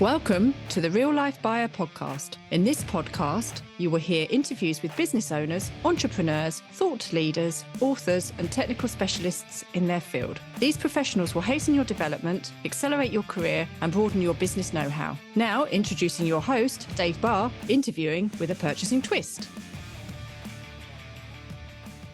Welcome to the Real Life Buyer podcast. In this podcast, you will hear interviews with business owners, entrepreneurs, thought leaders, authors, and technical specialists in their field. These professionals will hasten your development, accelerate your career, and broaden your business know-how. Now, introducing your host, Dave Barr, interviewing with a purchasing twist.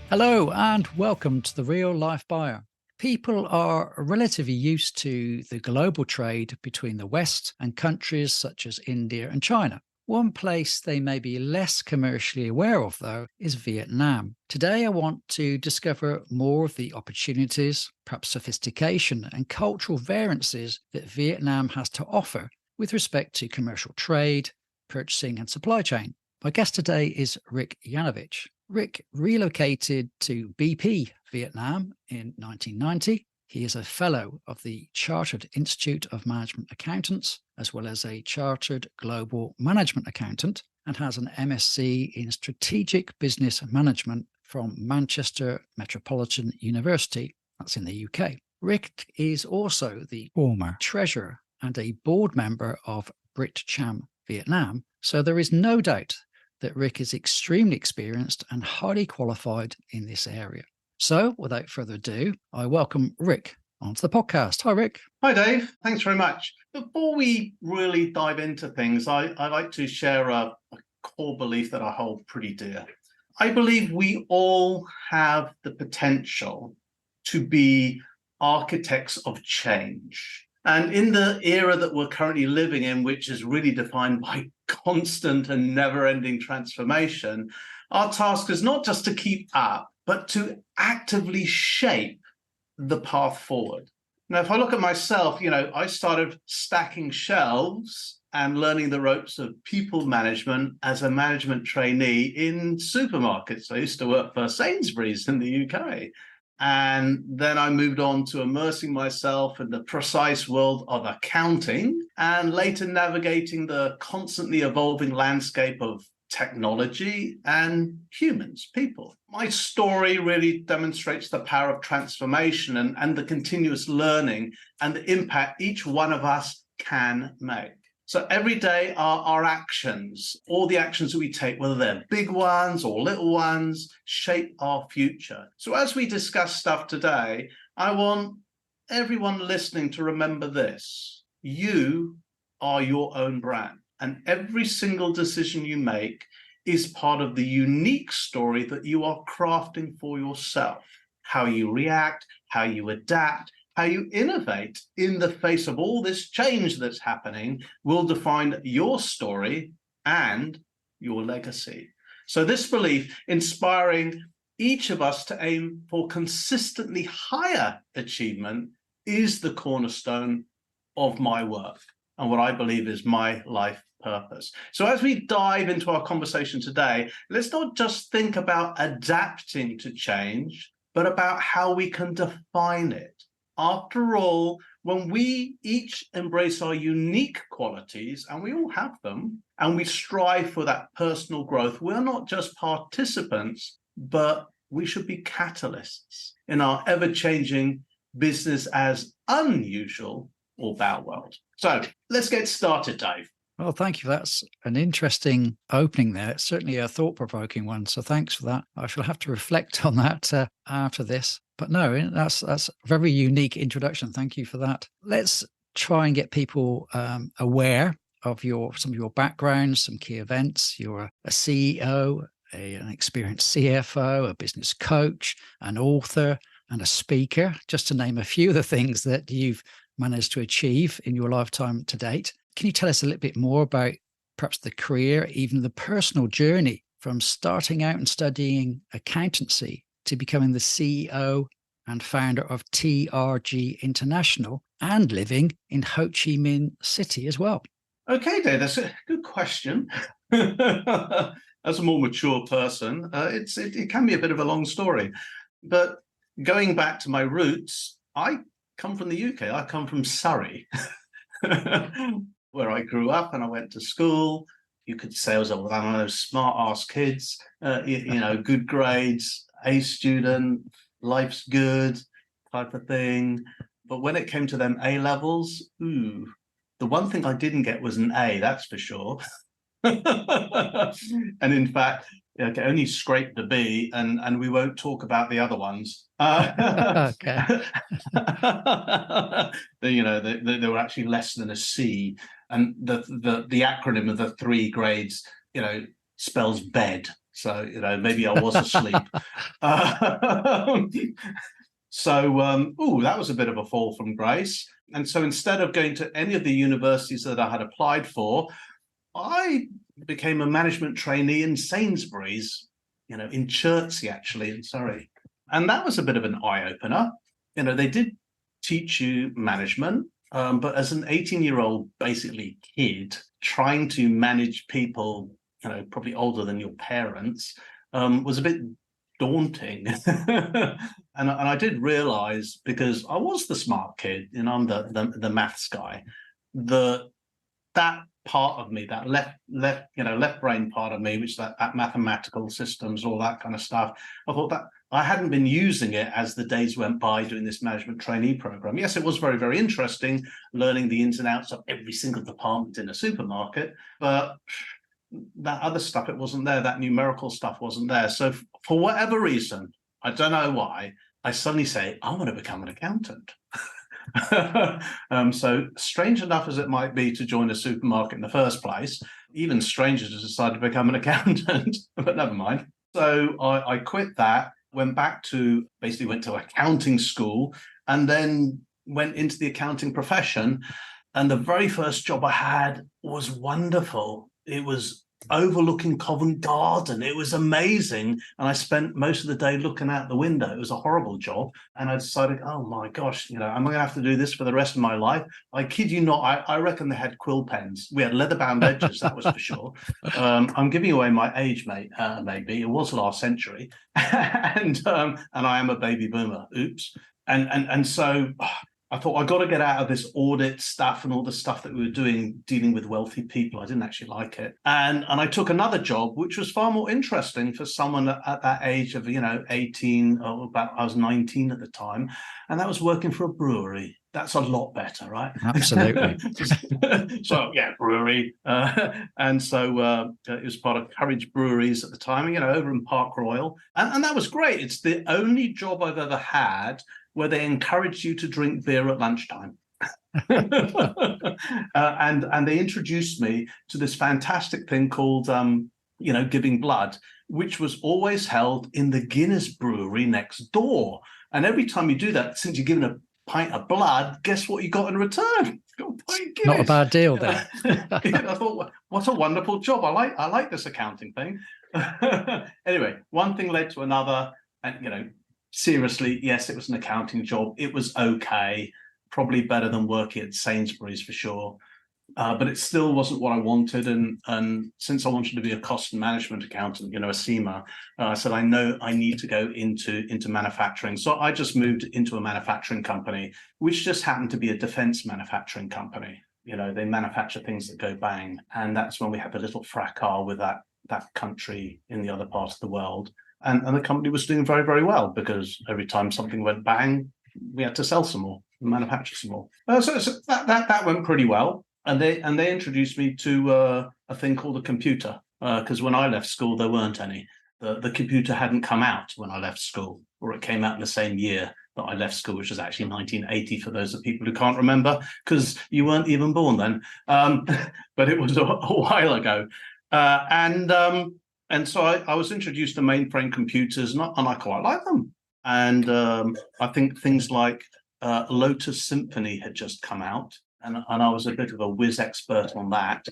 Hello, and welcome to the Real Life Buyer. People are relatively used to the global trade between the West and countries such as India and China. One place they may be less commercially aware of, though, is Vietnam. Today, I want to discover more of the opportunities, perhaps sophistication and cultural variances that Vietnam has to offer with respect to commercial trade, purchasing and supply chain. My guest today is Rick Yvanovich. Rick relocated to BP, Vietnam in 1990. He is a fellow of the Chartered Institute of Management Accountants, as well as a Chartered Global Management Accountant, and has an MSc in Strategic Business Management from Manchester Metropolitan University. That's in the UK. Rick is also the former treasurer and a board member of BritCham Vietnam, so there is no doubt that Rick is extremely experienced and highly qualified in this area. So, without further ado, I welcome Rick onto the podcast. Hi, Rick. Hi, Dave. Thanks very much. Before we really dive into things, I like to share a core belief that I hold pretty dear. I believe we all have the potential to be architects of change. And in the era that we're currently living in, which is really defined by constant and never-ending transformation, our task is not just to keep up, but to actively shape the path forward. Now, if I look at myself, I started stacking shelves and learning the ropes of people management as a management trainee in supermarkets. I used to work for Sainsbury's in the UK. And then I moved on to immersing myself in the precise world of accounting and later navigating the constantly evolving landscape of technology and humans, people. My story really demonstrates the power of transformation and the continuous learning and the impact each one of us can make. So every day our actions, all the actions that we take, whether they're big ones or little ones, shape our future. So as we discuss stuff today, I want everyone listening to remember this. You are your own brand, and every single decision you make is part of the unique story that you are crafting for yourself. How you react, how you adapt, how you innovate in the face of all this change that's happening will define your story and your legacy. So this belief, inspiring each of us to aim for consistently higher achievement, is the cornerstone of my work and what I believe is my life purpose. So as we dive into our conversation today, let's not just think about adapting to change, but about how we can define it. After all, when we each embrace our unique qualities, and we all have them, and we strive for that personal growth, we're not just participants, but we should be catalysts in our ever-changing business as unusual or bow world. So let's get started, Dave. Well, thank you. That's an interesting opening there. It's certainly a thought-provoking one. So thanks for that. I shall have to reflect on that after this. But no, that's a very unique introduction. Thank you for that. Let's try and get people aware of some of your background, some key events. You're a CEO, an experienced CFO, a business coach, an author, and a speaker, just to name a few of the things that you've managed to achieve in your lifetime to date. Can you tell us a little bit more about perhaps the career, even the personal journey from starting out and studying accountancy to becoming the CEO and founder of TRG International and living in Ho Chi Minh City as well? Okay, Dave, that's a good question. As a more mature person, it can be a bit of a long story. But going back to my roots, I come from the UK. I come from Surrey, where I grew up and I went to school. You could say I was one of those smart-ass kids, good grades, A student, life's good type of thing. But when it came to them A levels, The one thing I didn't get was an A, that's for sure. And in fact, I only scraped the B, and we won't talk about the other ones. Okay. They were actually less than a C, and the acronym of the 3 grades, spells bed. So maybe I was asleep. That was a bit of a fall from grace. And so instead of going to any of the universities that I had applied for, I became a management trainee in Sainsbury's, in Chertsey, actually, in Surrey. And that was a bit of an eye-opener. They did teach you management, but as an 18-year-old, basically, kid, trying to manage people, probably older than your parents, was a bit daunting. And I did realize, because I was the smart kid, I'm the maths guy, that part of me, that left brain part of me, which that mathematical systems, all that kind of stuff, I thought that I hadn't been using it as the days went by doing this management trainee program. Yes, it was very, very interesting learning the ins and outs of every single department in a supermarket, but that other stuff, it wasn't there. That numerical stuff wasn't there. So for whatever reason, I don't know why, I suddenly say, I want to become an accountant. So strange enough as it might be to join a supermarket in the first place, even stranger to decide to become an accountant, but never mind. So I quit that, went to accounting school, and then went into the accounting profession. And the very first job I had was wonderful. It was overlooking Covent Garden. It was amazing. And I spent most of the day looking out the window. It was a horrible job. And I decided, oh my gosh, am I going to have to do this for the rest of my life? I kid you not, I reckon they had quill pens. We had leather-bound edges, that was for sure. I'm giving away my age, mate, maybe. It was last century. And I am a baby boomer. Oops. And so I thought, I got to get out of this audit stuff and all the stuff that we were doing, dealing with wealthy people. I didn't actually like it. And I took another job, which was far more interesting for someone at that age of, 18, or I was 19 at the time. And that was working for a brewery. That's a lot better, right? Absolutely. So, yeah, brewery. And so it was part of Courage Breweries at the time, over in Park Royal. And that was great. It's the only job I've ever had where they encouraged you to drink beer at lunchtime. And they introduced me to this fantastic thing called, giving blood, which was always held in the Guinness brewery next door. And every time you do that, since you're given a pint of blood, guess what you got in return? You got a pint of Guinness. Not a bad deal there. I thought, what a wonderful job. I like this accounting thing. Anyway, one thing led to another, and seriously, yes, it was an accounting job. It was okay, probably better than working at Sainsbury's for sure. But it still wasn't what I wanted. And since I wanted to be a cost and management accountant, a CIMA, I said, I know I need to go into manufacturing. So I just moved into a manufacturing company, which just happened to be a defense manufacturing company. They manufacture things that go bang. And that's when we had a little fracas with that country in the other part of the world. And the company was doing very, very well, because every time something went bang, we had to sell some more, manufacture some more. So that went pretty well. And they introduced me to a thing called a computer, because when I left school, there weren't any. The computer hadn't come out when I left school, or it came out in the same year that I left school, which was actually 1980 for those of people who can't remember, because you weren't even born then. But it was a while ago. And so I was introduced to mainframe computers, and I quite like them. And I think things like Lotus Symphony had just come out, and I was a bit of a whiz expert on that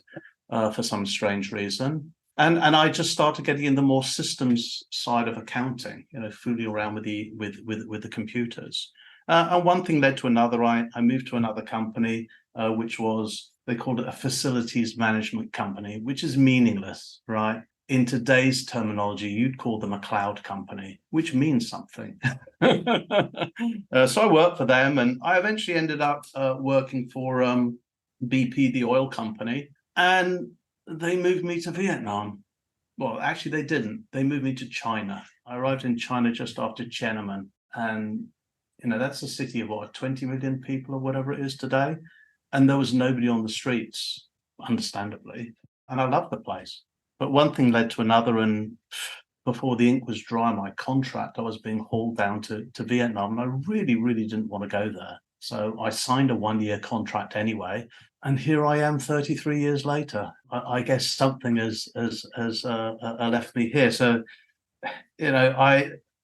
for some strange reason. And I just started getting in the more systems side of accounting, fooling around with the computers. And one thing led to another. I moved to another company, which was, they called it a facilities management company, which is meaningless, right? In today's terminology, you'd call them a cloud company, which means something. So I worked for them, and I eventually ended up working for BP, the oil company, and they moved me to Vietnam. Well, actually, they didn't. They moved me to China. I arrived in China just after Tiananmen, and that's a city of 20 million people or whatever it is today. and there was nobody on the streets, understandably. And I loved the place. But one thing led to another, and before the ink was dry on my contract, I was being hauled down to Vietnam, and I really, really didn't want to go there. So I signed a 1-year contract anyway, and here I am 33 years later. I guess something has left me here. So,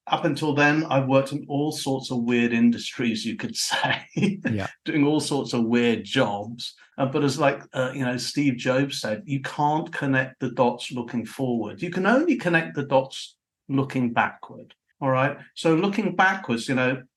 up until then, I've worked in all sorts of weird industries, you could say, doing all sorts of weird jobs. But as Steve Jobs said, you can't connect the dots looking forward. You can only connect the dots looking backward. All right. So looking backwards,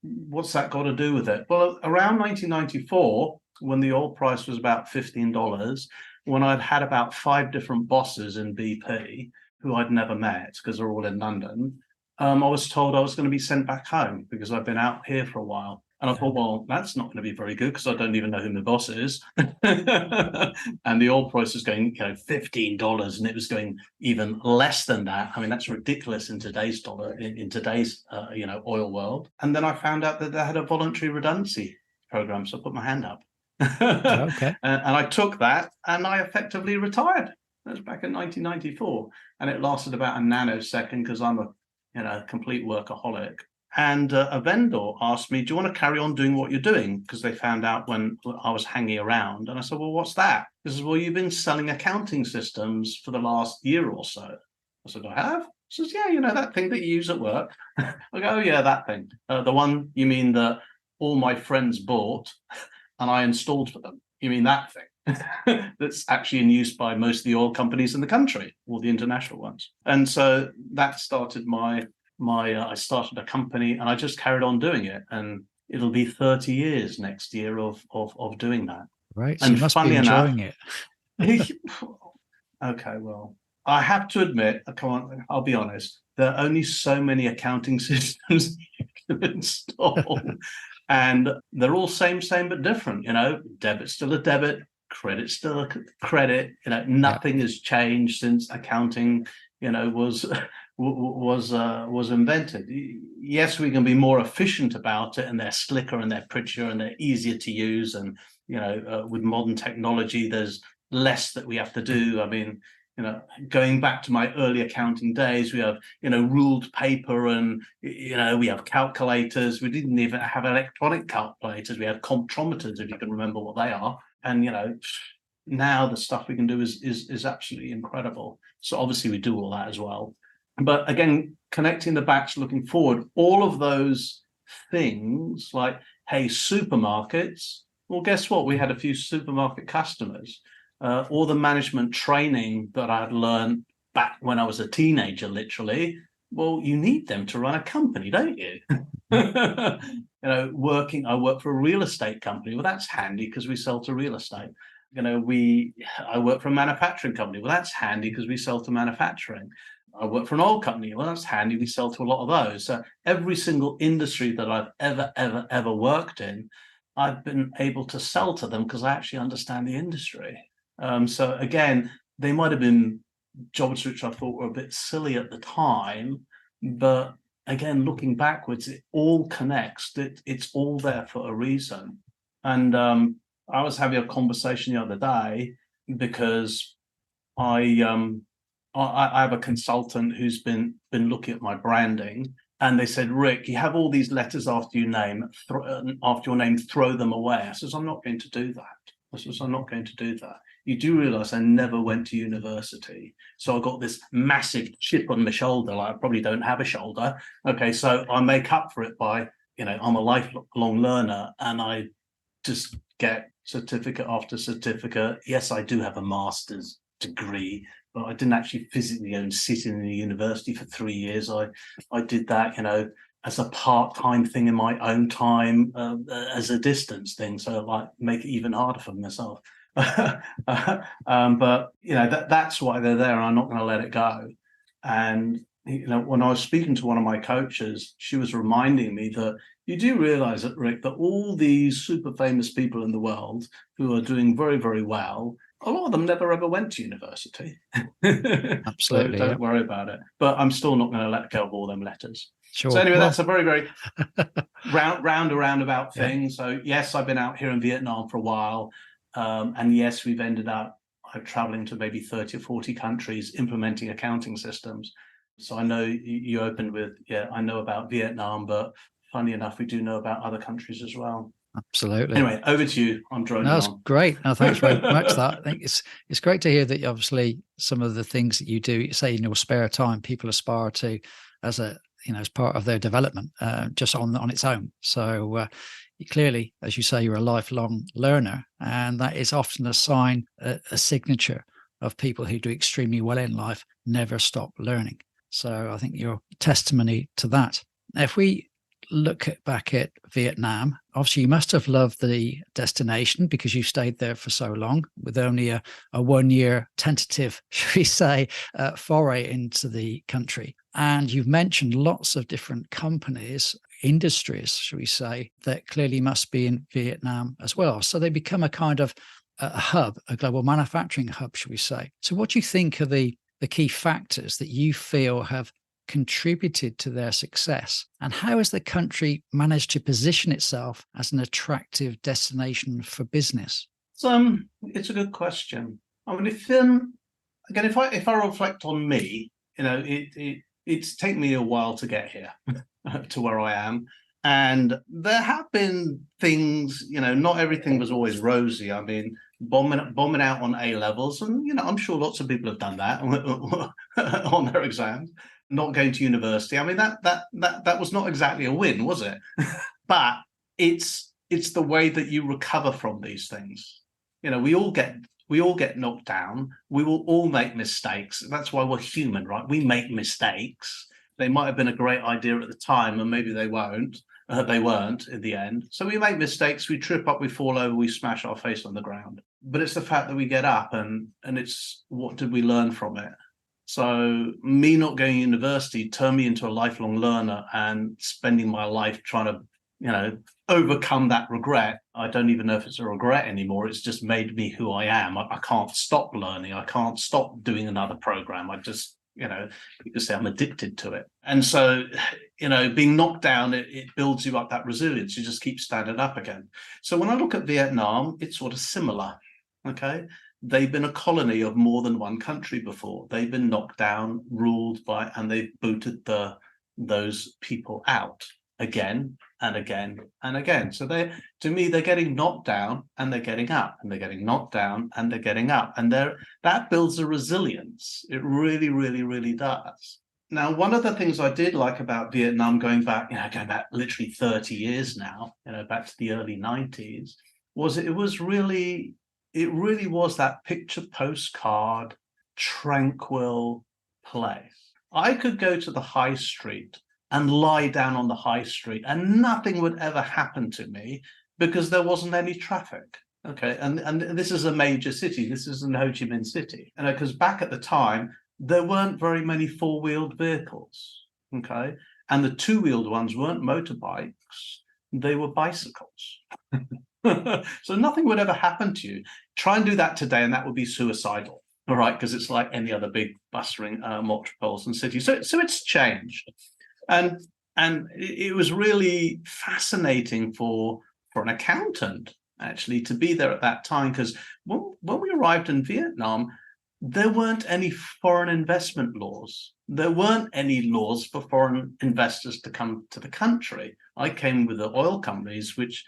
what's that got to do with it? Well, around 1994, when the oil price was about $15, when I'd had about 5 different bosses in BP who I'd never met because they're all in London, I was told I was going to be sent back home because I've been out here for a while. And I thought, well, that's not going to be very good because I don't even know who my boss is. And the oil price is going, $15, and it was going even less than that. I mean, that's ridiculous in today's dollar, in today's, oil world. And then I found out that they had a voluntary redundancy program. So I put my hand up. Okay. And I took that and I effectively retired. That was back in 1994. And it lasted about a nanosecond because I'm a complete workaholic. And a vendor asked me, do you want to carry on doing what you're doing? Because they found out when I was hanging around. And I said, well, what's that? He says, well, you've been selling accounting systems for the last year or so. I said, I have? He says, yeah, that thing that you use at work. I go, oh, yeah, that thing. The one you mean that all my friends bought and I installed for them. You mean that thing? That's actually in use by most of the oil companies in the country, or the international ones. And so that started I started a company, and I just carried on doing it, and it'll be 30 years next year of doing that. Right. So and you must be enjoying it. Okay, well, I have to admit, I'll be honest, there are only so many accounting systems you can install. And they're all same but different. Debit's still a debit, credit's still a credit. Nothing has changed since accounting, was invented. Yes, we can be more efficient about it, and they're slicker and they're prettier and they're easier to use. And with modern technology, there's less that we have to do. I mean, going back to my early accounting days, we have, ruled paper, and, we have calculators. We didn't even have electronic calculators. We had comptrometers, if you can remember what they are. And, now the stuff we can do is absolutely incredible. So obviously we do all that as well. But again, connecting the backs, looking forward, all of those things like, hey, supermarkets. Well, guess what? We had a few supermarket customers. All the management training that I had learned back when I was a teenager, literally. Well, you need them to run a company, don't you? I work for a real estate company. Well, that's handy because we sell to real estate. I work for a manufacturing company. Well, that's handy because we sell to manufacturing. I work for an oil company. Well, that's handy. We sell to a lot of those. So every single industry that I've ever worked in, I've been able to sell to them because I actually understand the industry. So again, they might have been jobs which I thought were a bit silly at the time, but again, looking backwards, it all connects. It's all there for a reason. And I was having a conversation the other day because I have a consultant who's been looking at my branding, and they said, Rick, you have all these letters after your name, throw them away. I says, I'm not going to do that. You do realize I never went to university. So I got this massive chip on my shoulder, like I probably don't have a shoulder. Okay, so I make up for it by, I'm a lifelong learner, and I just get certificate after certificate. Yes, I do have a master's degree, but I didn't actually physically go and sit in a university for 3 years. I did that, as a part-time thing in my own time, as a distance thing. So like make it even harder for myself. But that's why they're there, and I'm not going to let it go. And when I was speaking to one of my coaches, she was reminding me that you do realize that, Rick, that all these super famous people in the world who are doing very, very well, a lot of them never ever went to university. Absolutely. So don't worry about it. But I'm still not going to let go of all them letters. Sure. So anyway, that's a very, very roundabout thing. So yes, I've been out here in Vietnam for a while. And yes, we've ended up traveling to maybe 30 or 40 countries implementing accounting systems. So I know you opened with, I know about Vietnam, but funny enough, we do know about other countries as well. Absolutely. Anyway, over to you. I'm droning That's on. great. No, thanks very much for that. I think it's great to hear that obviously some of the things that you do, say in your spare time, people aspire to as as part of their development, just on its own. So clearly, as you say, you're a lifelong learner, and that is often a sign, a signature of people who do extremely well in life, never stop learning. So I think you're testimony to that. Now, if we look back at Vietnam, obviously you must have loved the destination because you stayed there for so long, with only a 1-year tentative, should we say, foray into the country. And you've mentioned lots of different companies, industries, should we say, that clearly must be in Vietnam as well. So they become a kind of a hub, a global manufacturing hub, should we say. So what do you think are the key factors that you feel have contributed to their success, and how has the country managed to position itself as an attractive destination for business? So it's a good question. I mean, if I reflect on me, it's taken me a while to get here to where I am, and there have been things. Not everything was always rosy. I mean, bombing out on A levels, and I'm sure lots of people have done that on their exams. Not going to university. I mean, that was not exactly a win, was it? But it's the way that you recover from these things. We all get knocked down. We will all make mistakes. That's why we're human, right? We make mistakes. They might have been a great idea at the time, and maybe they won't. They weren't in the end. So we make mistakes. We trip up. We fall over. We smash our face on the ground. But it's the fact that we get up, and it's what did we learn from it? So me not going to university turned me into a lifelong learner and spending my life trying to, overcome that regret. I don't even know if it's a regret anymore. It's just made me who I am. I can't stop learning. I can't stop doing another program. I just, you could say I'm addicted to it. And so, being knocked down, it builds you up that resilience. You just keep standing up again. So when I look at Vietnam, it's sort of similar. Okay. They've been a colony of more than one country before. They've been knocked down, ruled by, and they've booted those people out again and again and again. So to me, they're getting knocked down and they're getting up, and they're getting knocked down and they're getting up. And that builds a resilience. It really, really, really does. Now, one of the things I did like about Vietnam, going back literally 30 years now, back to the early 90s, was it really was that picture postcard, tranquil place. I could go to the high street and lie down on the high street and nothing would ever happen to me because there wasn't any traffic. Okay, and this is a major city. This is in Ho Chi Minh City. And because back at the time, there weren't very many four-wheeled vehicles. Okay, and the two-wheeled ones weren't motorbikes, they were bicycles. So nothing would ever happen to you. Try and do that today, and that would be suicidal, all right? Because it's like any other big bustling metropolitan city. So it's changed, and it was really fascinating for an accountant actually to be there at that time, because when we arrived in Vietnam, there weren't any foreign investment laws. There weren't any laws for foreign investors to come to the country. I came with the oil companies, which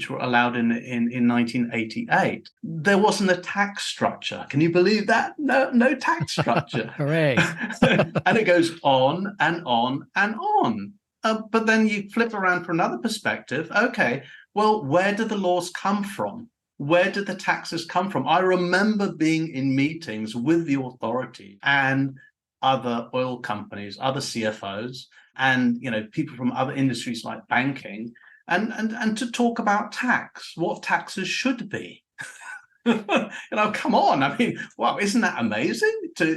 were allowed in 1988. There wasn't a tax structure. Can you believe that? No tax structure. Hooray. And it goes on and on and on. But then you flip around for another perspective. Okay, well, where do the laws come from? Where did the taxes come from? I remember being in meetings with the authority and other oil companies, other CFOs, and people from other industries like banking, and to talk about tax, what taxes should be. Come on. I mean, wow, isn't that amazing to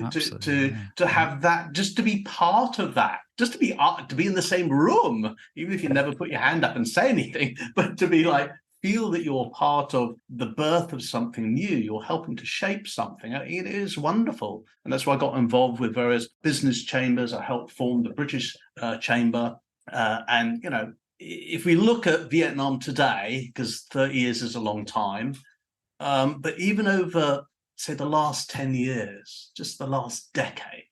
have that, just to be part of that, just to be in the same room, even if you never put your hand up and say anything, but to be like, feel that you're part of the birth of something new. You're helping to shape something. It is wonderful. And that's why I got involved with various business chambers. I helped form the British Chamber. And, if we look at Vietnam today, because 30 years is a long time, But even over, say, the last 10 years, just the last decade,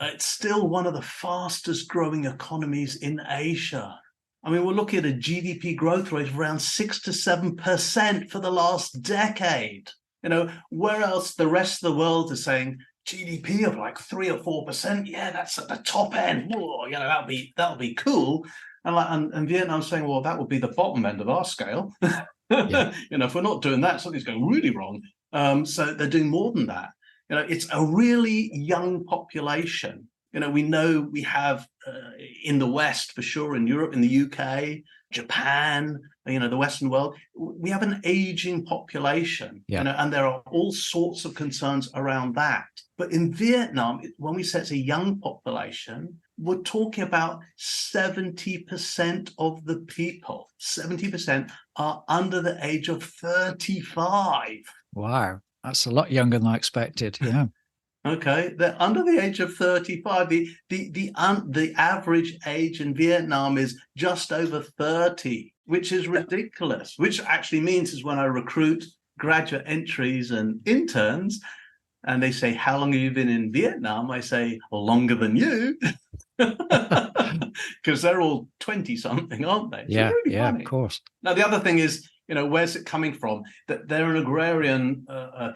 it's still one of the fastest growing economies in Asia. I mean, we're looking at a GDP growth rate of around 6 to 7% for the last decade. Where else the rest of the world is saying GDP of like 3 or 4%, yeah, that's at the top end. Whoa, that'll be cool. And Vietnam's saying, well, that would be the bottom end of our scale. Yeah. If we're not doing that, something's going really wrong. So they're doing more than that. It's a really young population. We know we have in the West, for sure, in Europe, in the UK, Japan, the Western world, we have an aging population, and there are all sorts of concerns around that. But in Vietnam, when we say it's a young population, we're talking about 70% of the people, 70% are under the age of 35. Wow, that's a lot younger than I expected. Yeah. Okay, they're under the age of 35. The average age in Vietnam is just over 30, which is ridiculous. Which actually means is when I recruit graduate entries and interns, and they say, "How long have you been in Vietnam?" I say, "Longer than you," because they're all 20-something, aren't they? Yeah, really funny. Of course. Now the other thing is, where's it coming from? That they're an agrarian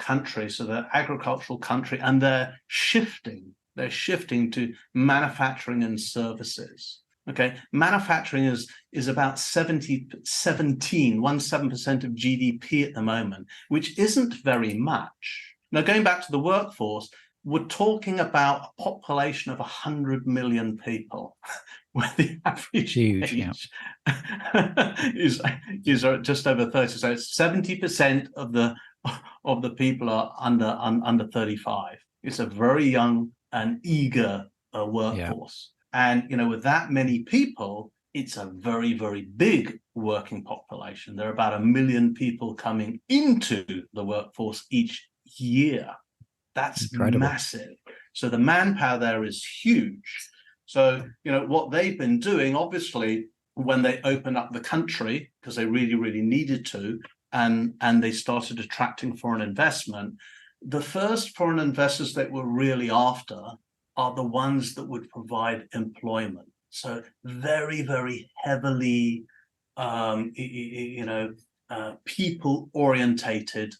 country, so they're agricultural country, and they're shifting. They're shifting to manufacturing and services. Okay, manufacturing is about 17% of GDP at the moment, which isn't very much. Now, going back to the workforce, we're talking about a population of 100 million people, where the average age is just over 30. So 70% of the people are under 35. It's a very young and eager workforce. And with that many people, it's a very, very big working population. There are about 1 million people coming into the workforce each year. That's incredible. Massive. So the manpower there is huge. So, what they've been doing, obviously, when they opened up the country, because they really, really needed to, and they started attracting foreign investment, the first foreign investors that we're really after are the ones that would provide employment. So very, very heavily, people-orientated,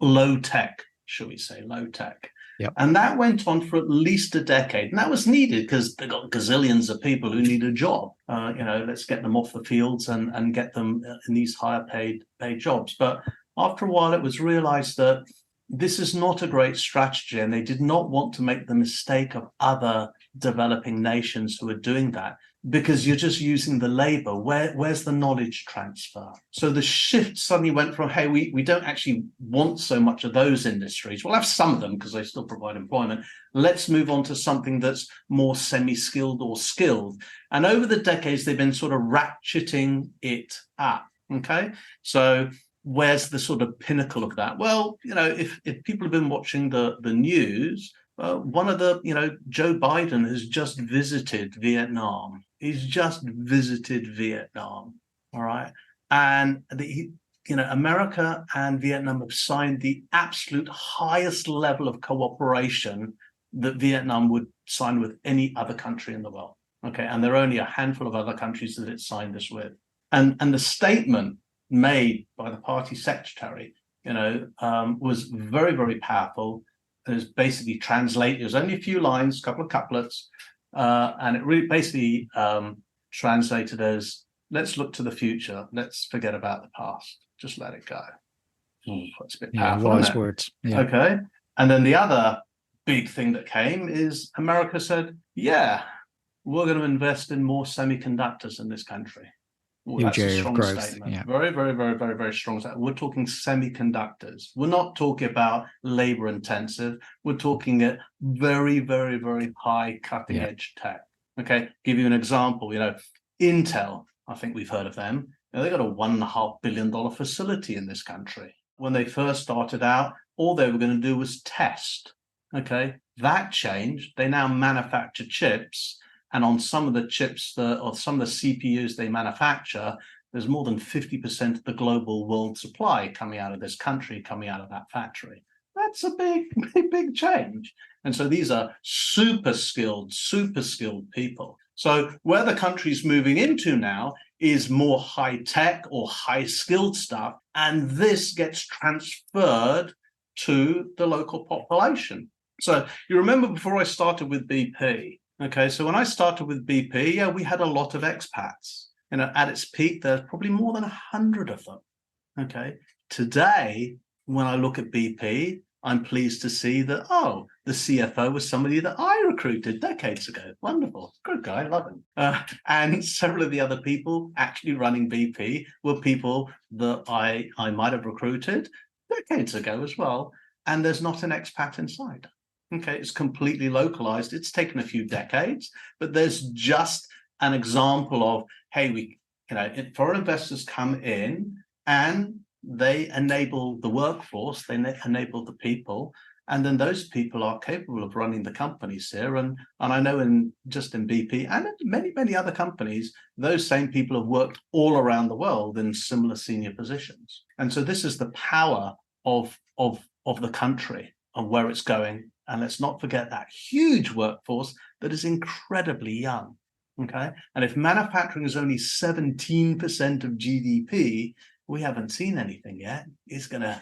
low tech, shall we say, low tech. Yep. And that went on for at least a decade. And that was needed because they got gazillions of people who need a job. Let's get them off the fields and get them in these higher paid jobs. But after a while, it was realized that this is not a great strategy, and they did not want to make the mistake of other developing nations who are doing that, because you're just using the labor. Where's the knowledge transfer? So the shift suddenly went from, hey, we don't actually want so much of those industries. We'll have some of them because they still provide employment. Let's move on to something that's more semi-skilled or skilled. And over the decades, they've been sort of ratcheting it up. Okay, so where's the sort of pinnacle of that? Well, if people have been watching the news, one of the, Joe Biden has just visited Vietnam. He's just visited Vietnam, all right? And America and Vietnam have signed the absolute highest level of cooperation that Vietnam would sign with any other country in the world, okay? And there are only a handful of other countries that it's signed this with. And the statement made by the party secretary, was very, very powerful. It was basically translated. It was only a few lines, a couple of couplets, and it really basically translated as, let's look to the future. Let's forget about the past. Just let it go. That's a bit powerful, wise words. Yeah. Okay. And then the other big thing that came is America said, yeah, we're going to invest in more semiconductors in this country. That's a strong statement. Yeah. Very, very, very, very, very strong statement. We're talking semiconductors. We're not talking about labor intensive. We're talking at very, very, very high cutting edge tech. Okay, give you an example. Intel, I think we've heard of them. They got a $1.5 billion facility in this country. When they first started out, all they were going to do was test. Okay, that changed. They now manufacture chips. And on some of the chips, or some of the CPUs they manufacture, there's more than 50% of the global world supply coming out of this country, coming out of that factory. That's a big, big change. And so these are super skilled people. So where the country's moving into now is more high tech or high skilled stuff. And this gets transferred to the local population. So you remember before I started with BP, okay, so when I started with BP, yeah, we had a lot of expats. At its peak, there's probably more than 100 of them, okay? Today, when I look at BP, I'm pleased to see that, the CFO was somebody that I recruited decades ago. Wonderful. Good guy. Love him. And several of the other people actually running BP were people that I might have recruited decades ago as well. And there's not an expat inside. Okay, it's completely localized. It's taken a few decades, but there's just an example of, hey, foreign investors come in and they enable the workforce, they enable the people, and then those people are capable of running the companies here. And I know in BP and in many other companies, those same people have worked all around the world in similar senior positions. And so this is the power of the country and where it's going. And let's not forget that huge workforce that is incredibly young. Okay. And if manufacturing is only 17% of GDP, we haven't seen anything yet. It's going to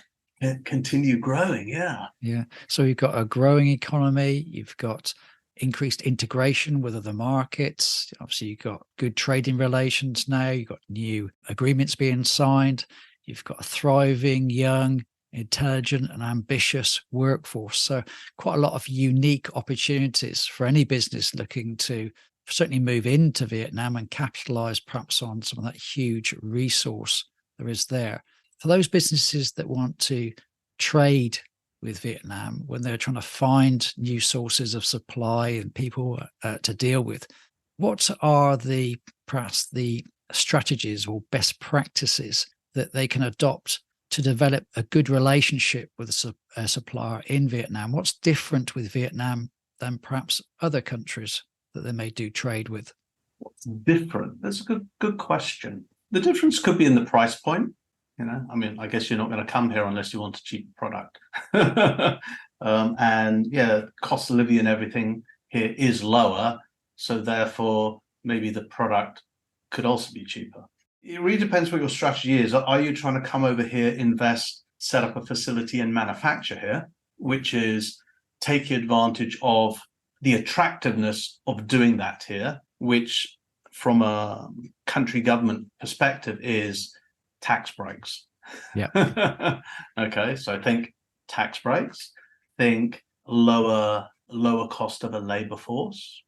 continue growing. Yeah. Yeah. So you've got a growing economy. You've got increased integration with other markets. Obviously, you've got good trading relations now. You've got new agreements being signed. You've got a thriving, young, intelligent and ambitious workforce. So quite a lot of unique opportunities for any business looking to certainly move into Vietnam and capitalize perhaps on some of that huge resource there is there. For those businesses that want to trade with Vietnam, when they're trying to find new sources of supply and people to deal with, what are perhaps the strategies or best practices that they can adopt to develop a good relationship with a supplier in Vietnam? What's different with Vietnam than perhaps other countries that they may do trade with? What's different? That's a good question. The difference could be in the price point. I guess you're not going to come here unless you want a cheap product. And yeah, cost of living and everything here is lower. So therefore, maybe the product could also be cheaper. It really depends what your strategy is. Are you trying to come over here, invest, set up a facility and manufacture here, which is taking advantage of the attractiveness of doing that here, which from a country government perspective is tax breaks. Yeah. Okay, so think tax breaks, think lower cost of a labor force,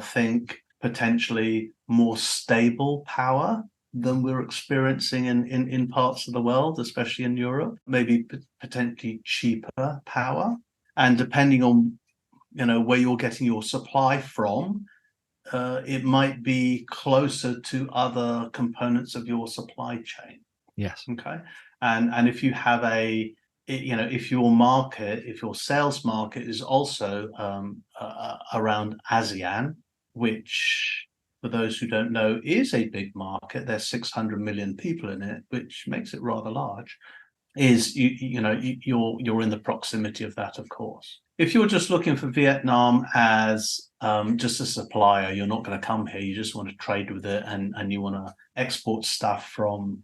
think potentially more stable power than we're experiencing in parts of the world, especially in Europe, maybe potentially cheaper power. And depending on, where you're getting your supply from, it might be closer to other components of your supply chain. Yes. Okay. And if you have if your sales market is also around ASEAN, which for those who don't know is a big market, there's 600 million people in it, which makes it rather large, is you're in the proximity of that, of course. If you're just looking for Vietnam as just a supplier, you're not going to come here. You just want to trade with it, and you want to export stuff from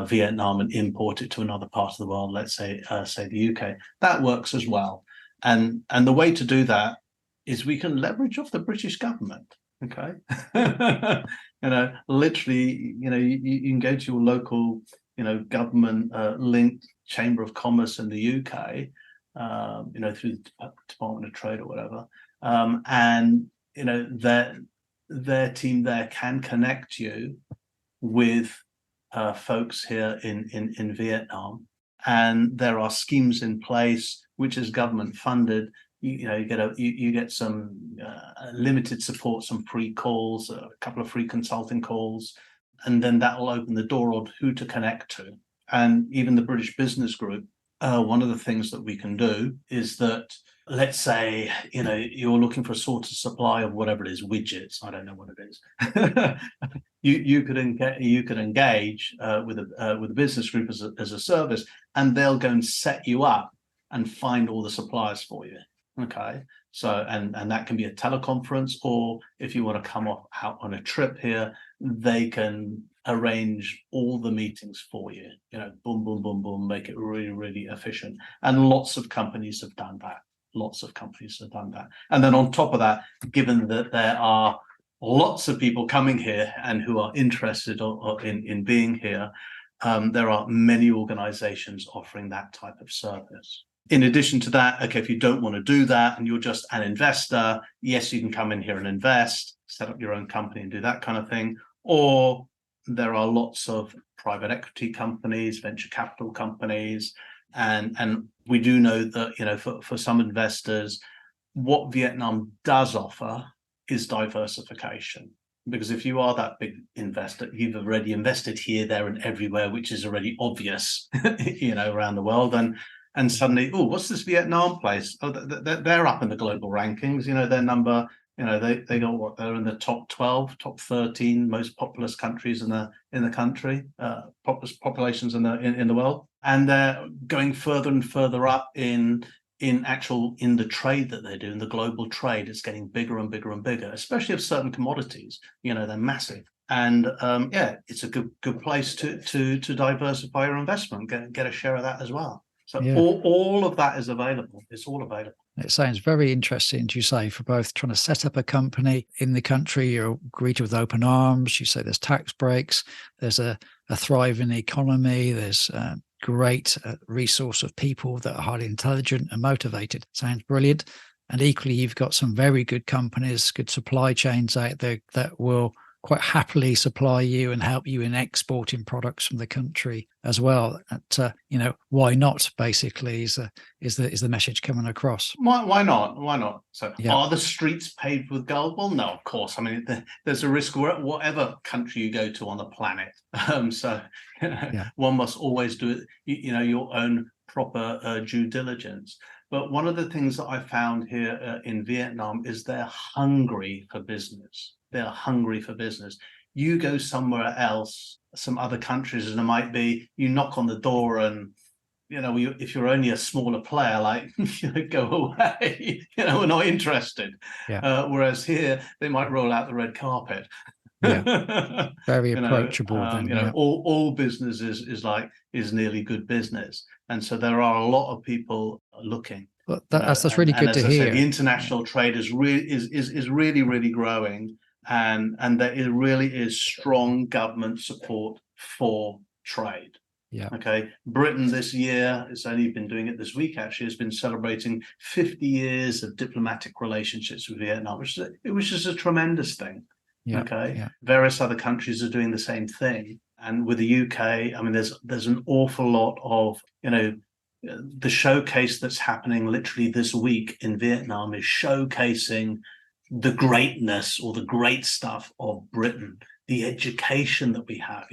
Vietnam and import it to another part of the world. Let's say the UK. That works as well. And the way to do that is we can leverage off the British government. Okay, literally, you can go to your local, government linked chamber of commerce in the UK. Through the Department of Trade or whatever, and their team there can connect you with folks here in Vietnam, and there are schemes in place which is government funded. You get some limited support, some free calls, a couple of free consulting calls, and then that will open the door on who to connect to. And even the British Business Group one of the things that we can do is that, let's say, you're looking for a sort of supply of whatever it is, widgets. I don't know what it is. you could engage with a business group as a service, and they'll go and set you up and find all the suppliers for you. Okay. So, and that can be a teleconference, or if you want to come out on a trip here, they can arrange all the meetings for you. Boom, boom, boom, boom, make it really, really efficient. And lots of companies have done that. And then on top of that, given that there are lots of people coming here and who are interested in being here, there are many organizations offering that type of service. In addition to that, okay, if you don't want to do that and you're just an investor, yes, you can come in here and invest, set up your own company and do that kind of thing. Or there are lots of private equity companies, venture capital companies, and we do know that, for some investors, what Vietnam does offer is diversification. Because if you are that big investor, you've already invested here, there, and everywhere, which is already obvious, around the world. And suddenly, what's this Vietnam place? Oh, they're up in the global rankings. Their number, they got what? They're in the top 12, top 13 most populous countries in the country, populations in the world, and they're going further and further up in the trade that they do, in the global trade. It's getting bigger and bigger and bigger, especially of certain commodities. They're massive. And it's a good place to diversify your investment, get a share of that as well. So all of that is available. It's all available. It sounds very interesting, you say, for both trying to set up a company in the country. You're greeted with open arms. You say there's tax breaks. There's a thriving economy. There's a great resource of people that are highly intelligent and motivated. Sounds brilliant. And equally, you've got some very good companies, good supply chains out there that will quite happily supply you and help you in exporting products from the country as well. Why not? Basically, is the message coming across? Why not? So, Are the streets paved with gold? Well, no, of course. I mean, there's a risk whatever country you go to on the planet. One must always do it. Your own proper due diligence. But one of the things that I found here in Vietnam is they're hungry for business. They're hungry for business. You go somewhere else, some other countries, and it might be you knock on the door and, if you're only a smaller player, like, go away, we're not interested. Yeah. Whereas here, they might roll out the red carpet. Yeah. Very approachable. All business is nearly good business. And so there are a lot of people looking. Well, that's really good to hear. The international trade is really, really growing. And there really is strong government support for trade. Yeah. Okay. Britain this year, it's only been doing it this week, actually, has been celebrating 50 years of diplomatic relationships with Vietnam, which is a tremendous thing. Yeah. Okay. Yeah. Various other countries are doing the same thing. And with the UK, I mean, there's an awful lot of, the showcase that's happening literally this week in Vietnam is showcasing the greatness or the great stuff of Britain, the education that we have.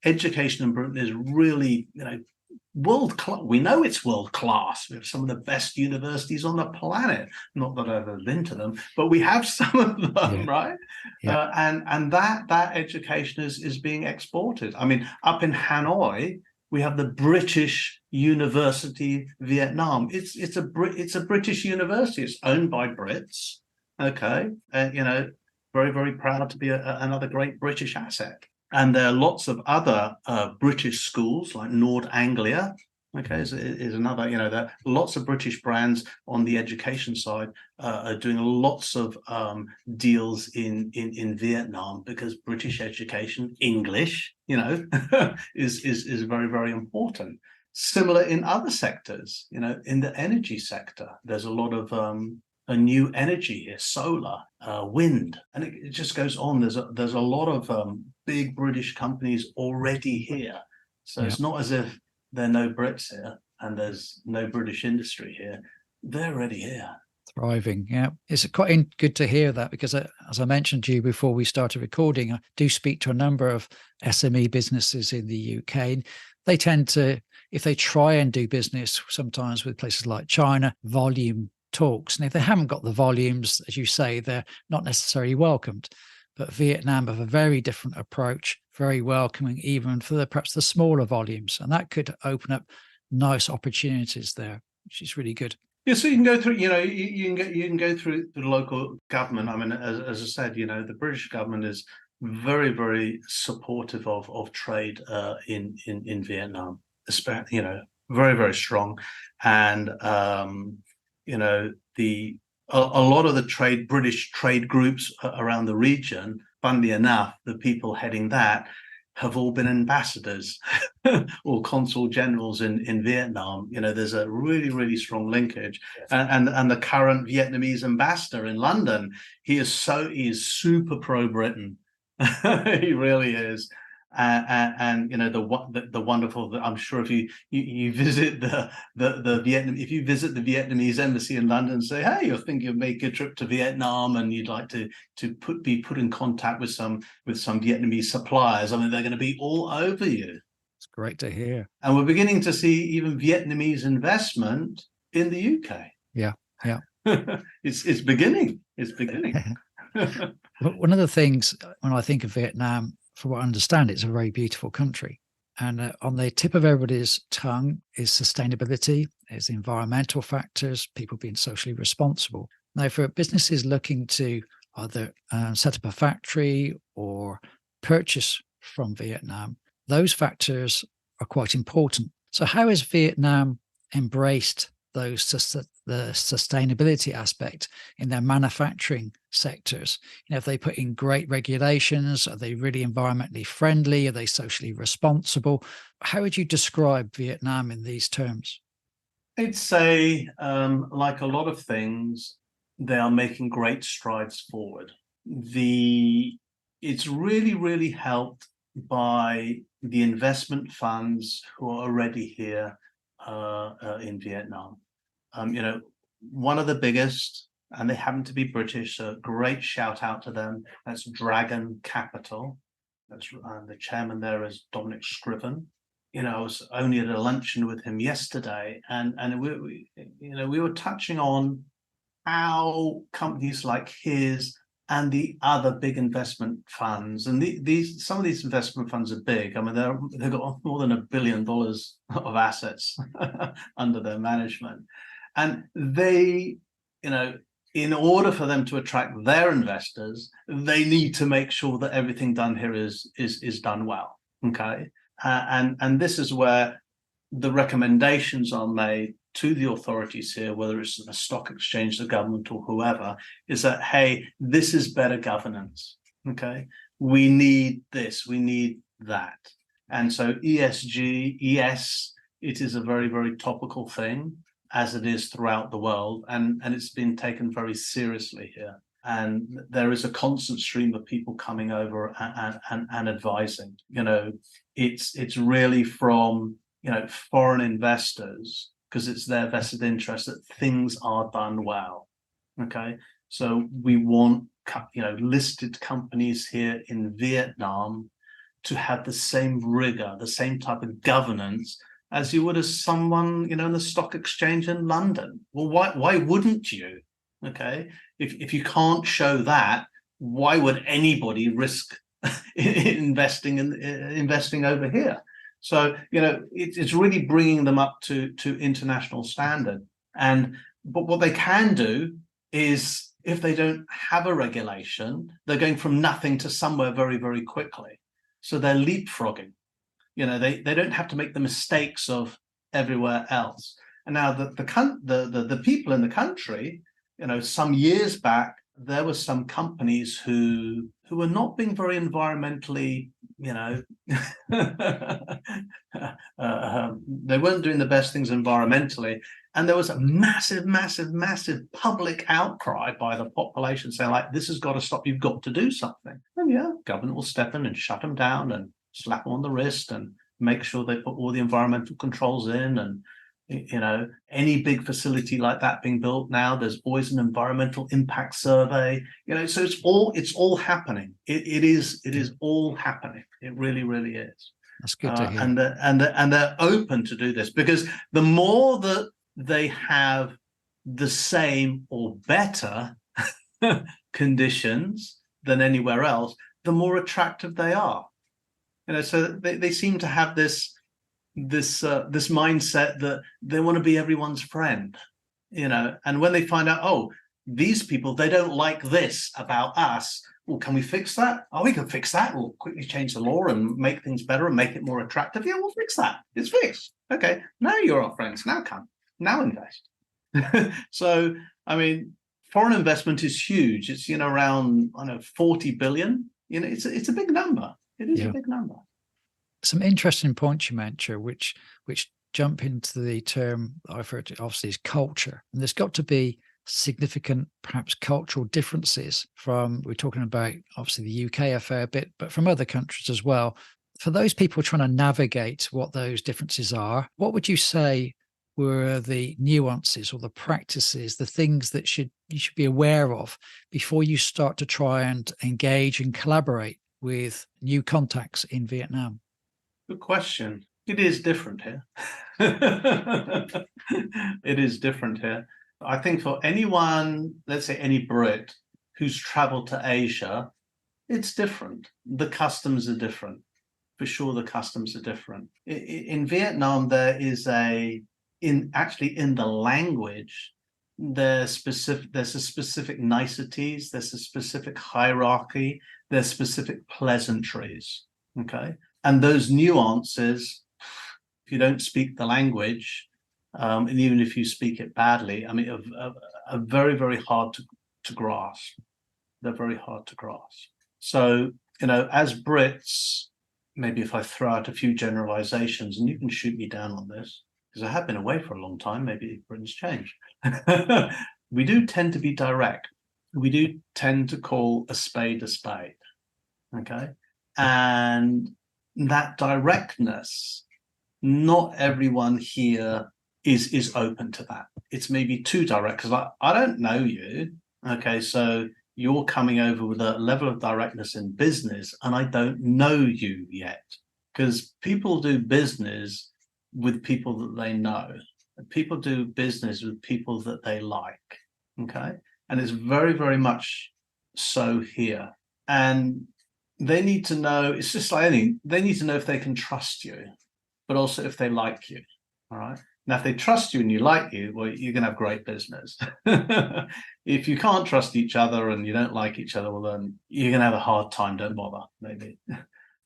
Education in Britain is really, world class. We know it's world class. We have some of the best universities on the planet. Not that I've ever been to them, but we have some of them, right? Yeah. And that education is being exported. I mean, up in Hanoi, we have the British University Vietnam. It's a British university. It's owned by Brits. Okay, very, very proud to be another great British asset. And there are lots of other British schools like Nord Anglia. Okay, is another. There are lots of British brands on the education side are doing lots of deals in Vietnam because British education, English, is very, very important. Similar in other sectors, in the energy sector, there's a lot of a new energy here, solar, wind, and it just goes on. There's a lot of big British companies already here. So It's not as if there are no Brits here and there's no British industry here. They're already here. Thriving. Yeah. It's quite good to hear that because as I mentioned to you before we started recording, I do speak to a number of SME businesses in the UK. They tend to if they try and do business sometimes with places like China, volume talks. And if they haven't got the volumes, as you say, they're not necessarily welcomed. But Vietnam have a very different approach, very welcoming, even for perhaps the smaller volumes. And that could open up nice opportunities there, which is really good. Yeah, so you can go through, you can go through the local government. I mean, as I said, the British government is very, very supportive of trade in Vietnam, especially, very, very strong. And a lot of the British trade groups around the region, funnily enough, the people heading that have all been ambassadors or consul generals in Vietnam. There's a really, really strong linkage. And the current Vietnamese ambassador in London, he is super pro-Britain. He really is. And the wonderful. I'm sure if you visit the Vietnam, if you visit the Vietnamese embassy in London and say, hey, you're thinking of making a trip to Vietnam and you'd like to be put in contact with some Vietnamese suppliers, I mean, they're going to be all over you. It's great to hear. And we're beginning to see even Vietnamese investment in the UK. Yeah. It's beginning. It's beginning. One of the things when I think of Vietnam, from what I understand, it's a very beautiful country. And on the tip of everybody's tongue is sustainability, is environmental factors, people being socially responsible. Now, for businesses looking to either set up a factory or purchase from Vietnam, those factors are quite important. So how has Vietnam embraced the sustainability aspect in their manufacturing sectors? If they put in great regulations, are they really environmentally friendly? Are they socially responsible? How would you describe Vietnam in these terms? I'd say, like a lot of things, they are making great strides forward. It's really, really helped by the investment funds who are already here in Vietnam. One of the biggest, and they happen to be British, so great shout out to them. That's Dragon Capital. That's the chairman there is Dominic Scriven. I was only at a luncheon with him yesterday, and we were touching on how companies like his and the other big investment funds, and some of these investment funds are big. I mean, they've got more than $1 billion of assets under their management. And they, in order for them to attract their investors, they need to make sure that everything done here is done well. Okay, and this is where the recommendations are made to the authorities here, whether it's a stock exchange, the government, or whoever, is that, hey, this is better governance. Okay, we need this, we need that, and so ESG, it is a very, very topical thing, as it is throughout the world, and it's been taken very seriously here. And there is a constant stream of people coming over and advising. It's really from foreign investors, because it's their vested interest that things are done well. Okay, so we want listed companies here in Vietnam to have the same rigor, the same type of governance as you would as someone, in the stock exchange in London. Well, why wouldn't you? Okay, if you can't show that, why would anybody risk investing over here? So it's really bringing them up to international standard. But what they can do is, if they don't have a regulation, they're going from nothing to somewhere very, very quickly. So they're leapfrogging. They don't have to make the mistakes of everywhere else. And now the people in the country, some years back, there were some companies who were not being very environmentally, they weren't doing the best things environmentally. And there was a massive, massive, massive public outcry by the population saying, like, this has got to stop, you've got to do something. And government will step in and shut them down and slap them on the wrist and make sure they put all the environmental controls in. And any big facility like that being built now, there's always an environmental impact survey. So it's all happening. It is all happening. It really, really is. That's good to hear. And they're open to do this, because the more that they have the same or better conditions than anywhere else, the more attractive they are. So they seem to have this mindset that they want to be everyone's friend. And when they find out, oh, these people, they don't like this about us, well, can we fix that? Oh, we can fix that. We'll quickly change the law and make things better and make it more attractive. Yeah, we'll fix that. It's fixed. Okay, now you're our friends. Now come. Now invest. So, I mean, foreign investment is huge. It's, around, 40 billion. It's a big number. It is a big number. Some interesting points you mentioned, which jump into the term I've heard, obviously, is culture. And there's got to be significant, perhaps, cultural differences from, we're talking about, obviously, the UK a fair bit, but from other countries as well. For those people trying to navigate what those differences are, what would you say were the nuances or the practices, the things that you should be aware of before you start to try and engage and collaborate with new contacts in Vietnam? Good question. It is different here. It is different here. I think for anyone, let's say any Brit who's traveled to Asia, it's different. The customs are different. For sure, the customs are different. In Vietnam, there is in the language, there's a specific niceties, there's a specific hierarchy, there's specific pleasantries, okay? And those nuances, if you don't speak the language, and even if you speak it badly, I mean, are very, very hard to grasp. They're very hard to grasp. So, as Brits, maybe if I throw out a few generalizations, and you can shoot me down on this, because I have been away for a long time, maybe Britain's changed. We do tend to be direct. We do tend to call a spade, okay? And that directness, not everyone here is open to that. It's maybe too direct, because I don't know you, okay? So you're coming over with a level of directness in business, and I don't know you yet, because people do business with people that they know. People do business with people that they like, okay? And it's very, very much so here. And they need to know, it's just like anything, they need to know if they can trust you, but also if they like you, all right? Now, if they trust you and you like you, well, you're going to have great business. If you can't trust each other and you don't like each other, well, then you're going to have a hard time. Don't bother, maybe.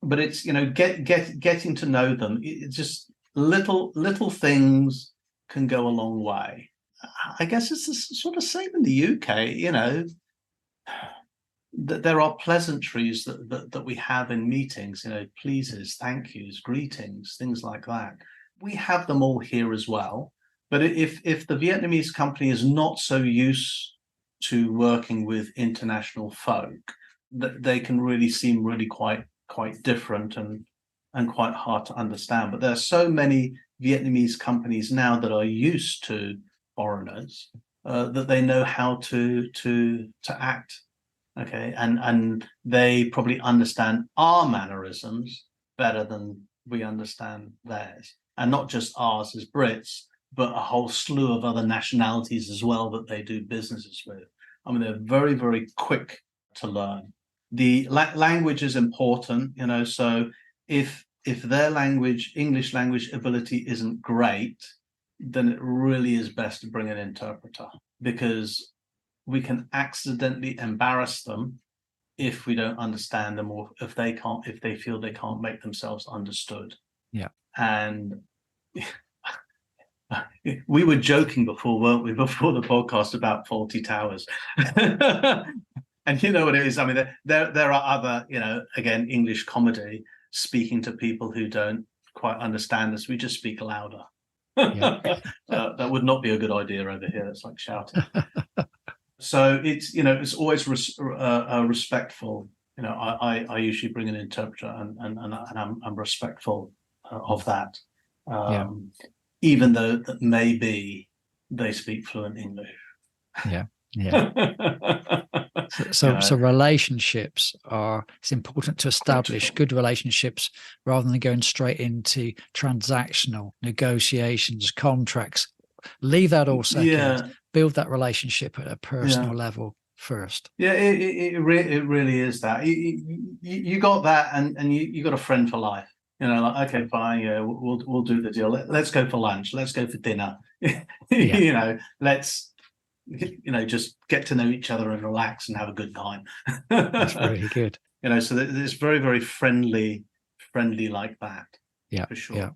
But it's, getting to know them. It's just little things can go a long way. I guess it's the sort of same in the UK, that there are pleasantries that we have in meetings, pleases, thank yous, greetings, things like that. We have them all here as well. But if the Vietnamese company is not so used to working with international folk, that they can really seem really quite different and quite hard to understand. But there are so many Vietnamese companies now that are used to foreigners that they know how to act. Okay, and they probably understand our mannerisms better than we understand theirs. And not just ours as Brits, but a whole slew of other nationalities as well that they do businesses with. I mean, they're very, very quick to learn. The language is important, so if their language, English language ability isn't great, then it really is best to bring an interpreter, because we can accidentally embarrass them if we don't understand them, or if they feel they can't make themselves understood. Yeah. And we were joking before, weren't we, before the podcast about faulty towers. And you know what it is. I mean, there are other, again, English comedy, speaking to people who don't quite understand us. We just speak louder. Yeah. That would not be a good idea over here. It's like shouting. So it's always respectful. I usually bring an interpreter, and I'm respectful of that. Even though that maybe they speak fluent English. Yeah. Yeah. So relationships it's important to establish Critical. good relationships rather than going straight into transactional negotiations, contracts. Leave that all second. Build that relationship at a personal level first. Yeah, it really is that. You got that, and you got a friend for life. Like, okay, fine, yeah, we'll do the deal. Let's go for lunch. Let's go for dinner. Let's just get to know each other and relax and have a good time. That's really good. So it's very, very friendly like that. Yeah, for sure. Yeah.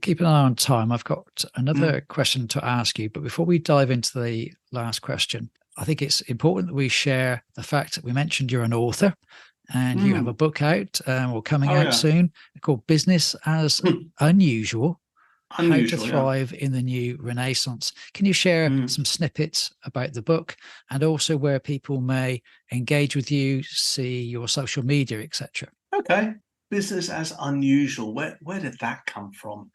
Keep an eye on time. I've got another question to ask you, but before we dive into the last question, I think it's important that we share the fact that we mentioned you're an author and you have a book out or coming out soon called Business as Unusual. How to Thrive in the New Renaissance. Can you share some snippets about the book and also where people may engage with you, see your social media, etc.? Okay. Business as Unusual. Where did that come from?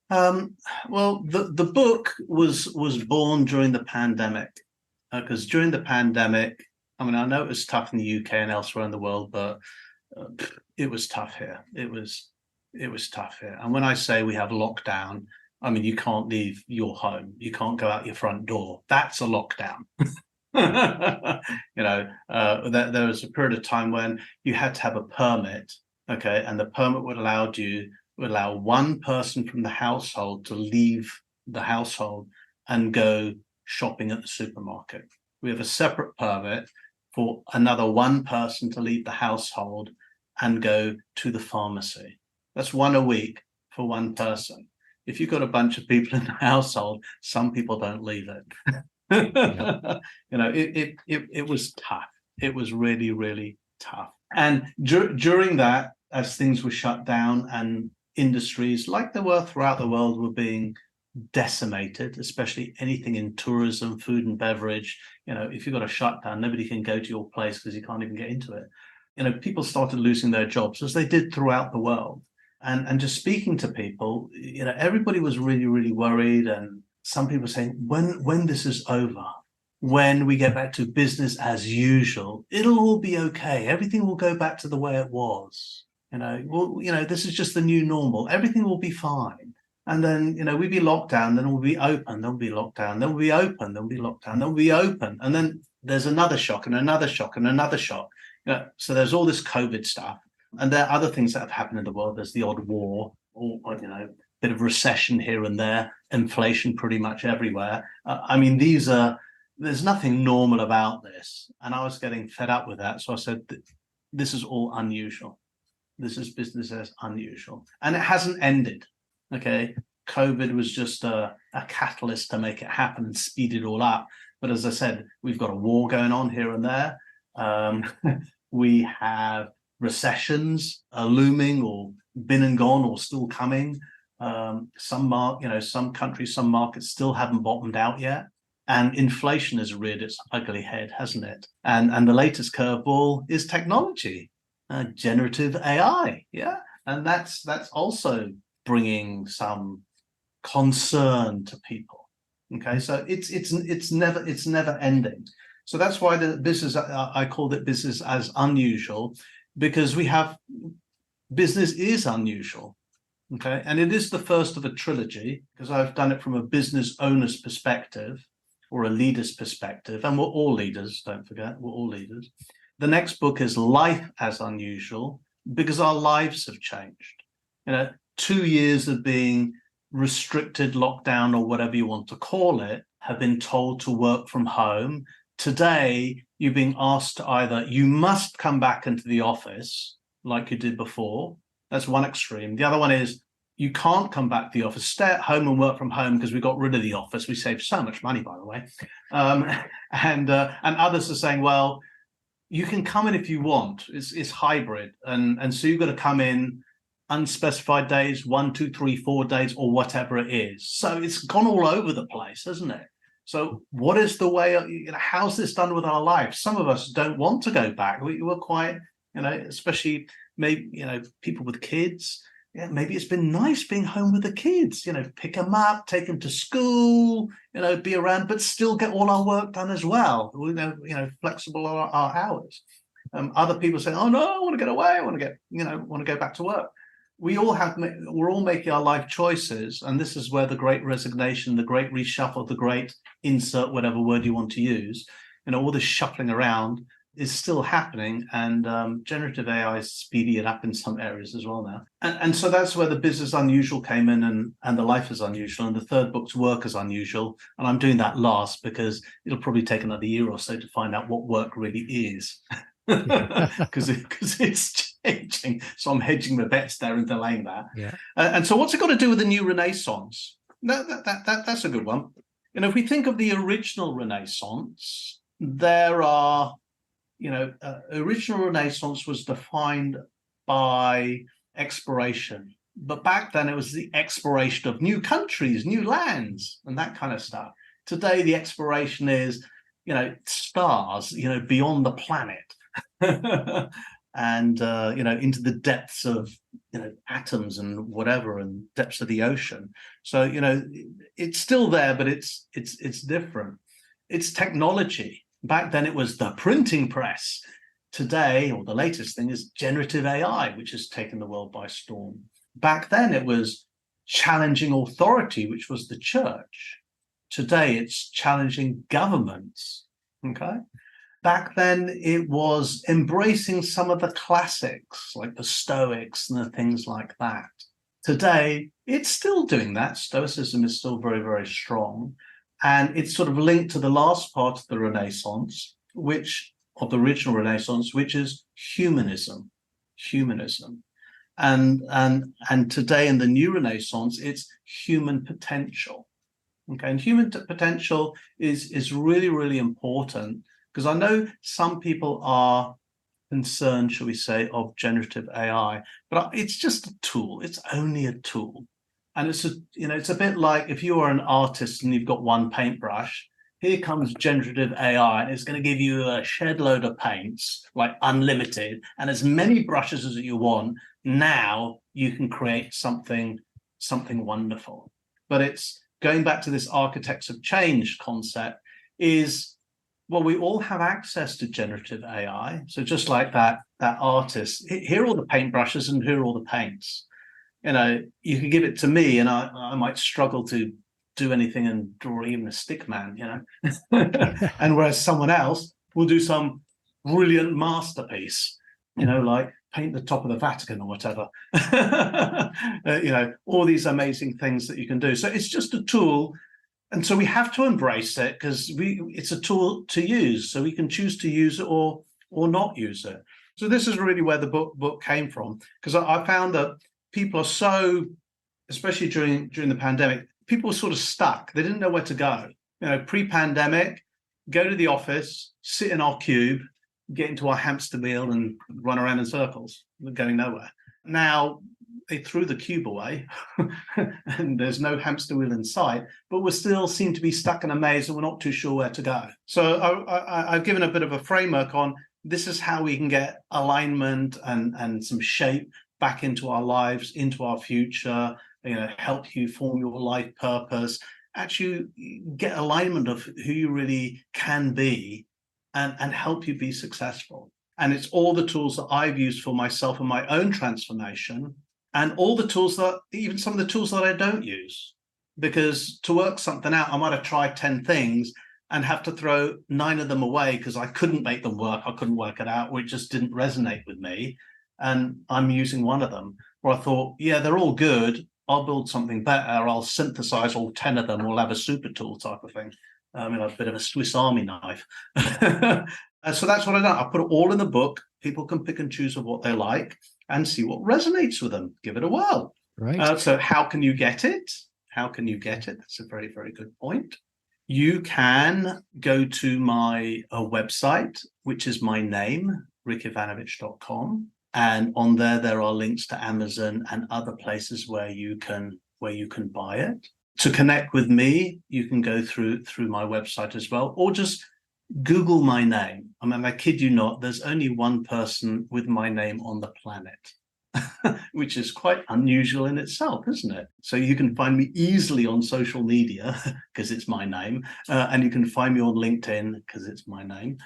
Well, the book was born during the pandemic, because during the pandemic, I mean, I know it was tough in the UK and elsewhere in the world, but it was tough here. It was tough here. And when I say we have lockdown, I mean, you can't leave your home. You can't go out your front door. That's a lockdown. There was a period of time when you had to have a permit, okay, and the permit would allow one person from the household to leave the household and go shopping at the supermarket. We have a separate permit for another one person to leave the household and go to the pharmacy. That's one a week for one person. If you've got a bunch of people in the household, some people don't leave it. It was tough. It was really, really tough. And during that, as things were shut down and industries like there were throughout the world were being decimated, especially anything in tourism, food and beverage. If you've got a shutdown, nobody can go to your place because you can't even get into it. People started losing their jobs, as they did throughout the world. And just speaking to people, everybody was really, really worried. And some people saying, when this is over, when we get back to business as usual, it'll all be okay. Everything will go back to the way it was. This is just the new normal. Everything will be fine. And then, we'd be locked down, then we'll be open, then we'll be locked down, then we'll be open, then we'll be locked down, then we'll be open. And then there's another shock and another shock and another shock. So there's all this COVID stuff. And there are other things that have happened in the world. There's the odd war, or bit of recession here and there, inflation pretty much everywhere. There's nothing normal about this. And I was getting fed up with that. So I said, this is all unusual. This is business as unusual. And it hasn't ended. Okay. COVID was just a catalyst to make it happen and speed it all up. But as I said, we've got a war going on here and there. We have recessions looming, or been and gone, or still coming. Some countries, some markets still haven't bottomed out yet. And inflation has reared its ugly head, hasn't it? And the latest curveball is technology, generative AI. Yeah. And that's also bringing some concern to people. Okay. So it's never ending. So that's why the business, I called it Business as Unusual, because business is unusual. Okay. And it is the first of a trilogy, because I've done it from a business owner's perspective or a leader's perspective. And we're all leaders, don't forget, we're all leaders. The next book is Life as Unusual, because our lives have changed. 2 years of being restricted, lockdown, or whatever you want to call it, have been told to work from home. Today, you're being asked to either, you must come back into the office like you did before. That's one extreme. The other one is, you can't come back to the office, stay at home and work from home because we got rid of the office. We saved so much money, by the way. And others are saying, well, you can come in if you want. It's hybrid. And so you've got to come in unspecified days, 1, 2, 3, 4 days, or whatever it is. So it's gone all over the place, hasn't it? So what is the way, how's this done with our lives? Some of us don't want to go back. We're quite, especially maybe, people with kids, Yeah, maybe it's been nice being home with the kids, pick them up, take them to school, be around, but still get all our work done as well. Flexible our hours. Other people say, oh no, I want to get away. I want to go back to work. We're all making our life choices. And this is where the great resignation, the great reshuffle, the great insert, whatever word you want to use, all this shuffling around is still happening, and generative AI is speeding it up in some areas as well now. And so that's where the business unusual came in, and the life is unusual, and the third book's work is unusual. And I'm doing that last because it'll probably take another year or so to find out what work really is, because it's changing. So I'm hedging the bets there and delaying that. Yeah. And so what's it got to do with the new Renaissance? That's a good one. If we think of the original Renaissance, there are original Renaissance was defined by exploration. But back then it was the exploration of new countries, new lands, and that kind of stuff. Today, the exploration is, stars, beyond the planet and, into the depths of, atoms and whatever, and depths of the ocean. So, it's still there, but it's different. It's technology. Back then, it was the printing press. Today, or the latest thing, is generative AI, which has taken the world by storm. Back then, it was challenging authority, which was the church. Today, it's challenging governments. Okay. Back then, it was embracing some of the classics, like the Stoics and the things like that. Today, it's still doing that. Stoicism is still very, very strong. And it's sort of linked to the last part of the Renaissance, of the original Renaissance, which is humanism. And today in the new Renaissance, it's human potential. Okay, and human potential is really, really important, because I know some people are concerned, shall we say, of generative AI, but it's just a tool. It's only a tool. And it's a bit like if you are an artist and you've got one paintbrush, here comes generative AI, and it's going to give you a shed load of paints, like unlimited, and as many brushes as you want. Now you can create something wonderful. But it's going back to this architects of change concept is, well, we all have access to generative AI. So just like that artist, here are all the paintbrushes and here are all the paints. You could give it to me and I might struggle to do anything and draw even a stick man, and whereas someone else will do some brilliant masterpiece, like paint the top of the Vatican or whatever, all these amazing things that you can do. So it's just a tool. And so we have to embrace it because it's a tool to use. So we can choose to use it or not use it. So this is really where the book came from, because I found that people are so, especially during the pandemic, people were sort of stuck. They didn't know where to go. Pre-pandemic, go to the office, sit in our cube, get into our hamster wheel and run around in circles, going nowhere. Now they threw the cube away and there's no hamster wheel in sight, but we still seem to be stuck in a maze and we're not too sure where to go. So I've given a bit of a framework on this is how we can get alignment and some shape back into our lives, into our future, help you form your life purpose, actually get alignment of who you really can be and help you be successful. And it's all the tools that I've used for myself and my own transformation, and all the tools even some of the tools that I don't use, because to work something out, I might have tried 10 things and have to throw 9 of them away because I couldn't make them work. I couldn't work it out, or it just didn't resonate with me. And I'm using one of them where I thought, yeah, they're all good. I'll build something better. I'll synthesize all 10 of them. We'll have a super tool type of thing. A bit of a Swiss Army knife. So that's what I've done. I put it all in the book. People can pick and choose of what they like and see what resonates with them. Give it a whirl. Right. So how can you get it? That's a very, very good point. You can go to my website, which is my name, rickyvanovich.com. And on there are links to Amazon and other places where you can buy it. To connect with me, you can go through my website as well, or just Google my name. I kid you not, there's only one person with my name on the planet. which is quite unusual in itself, isn't it? So you can find me easily on social media because it's my name, and you can find me on LinkedIn because it's my name.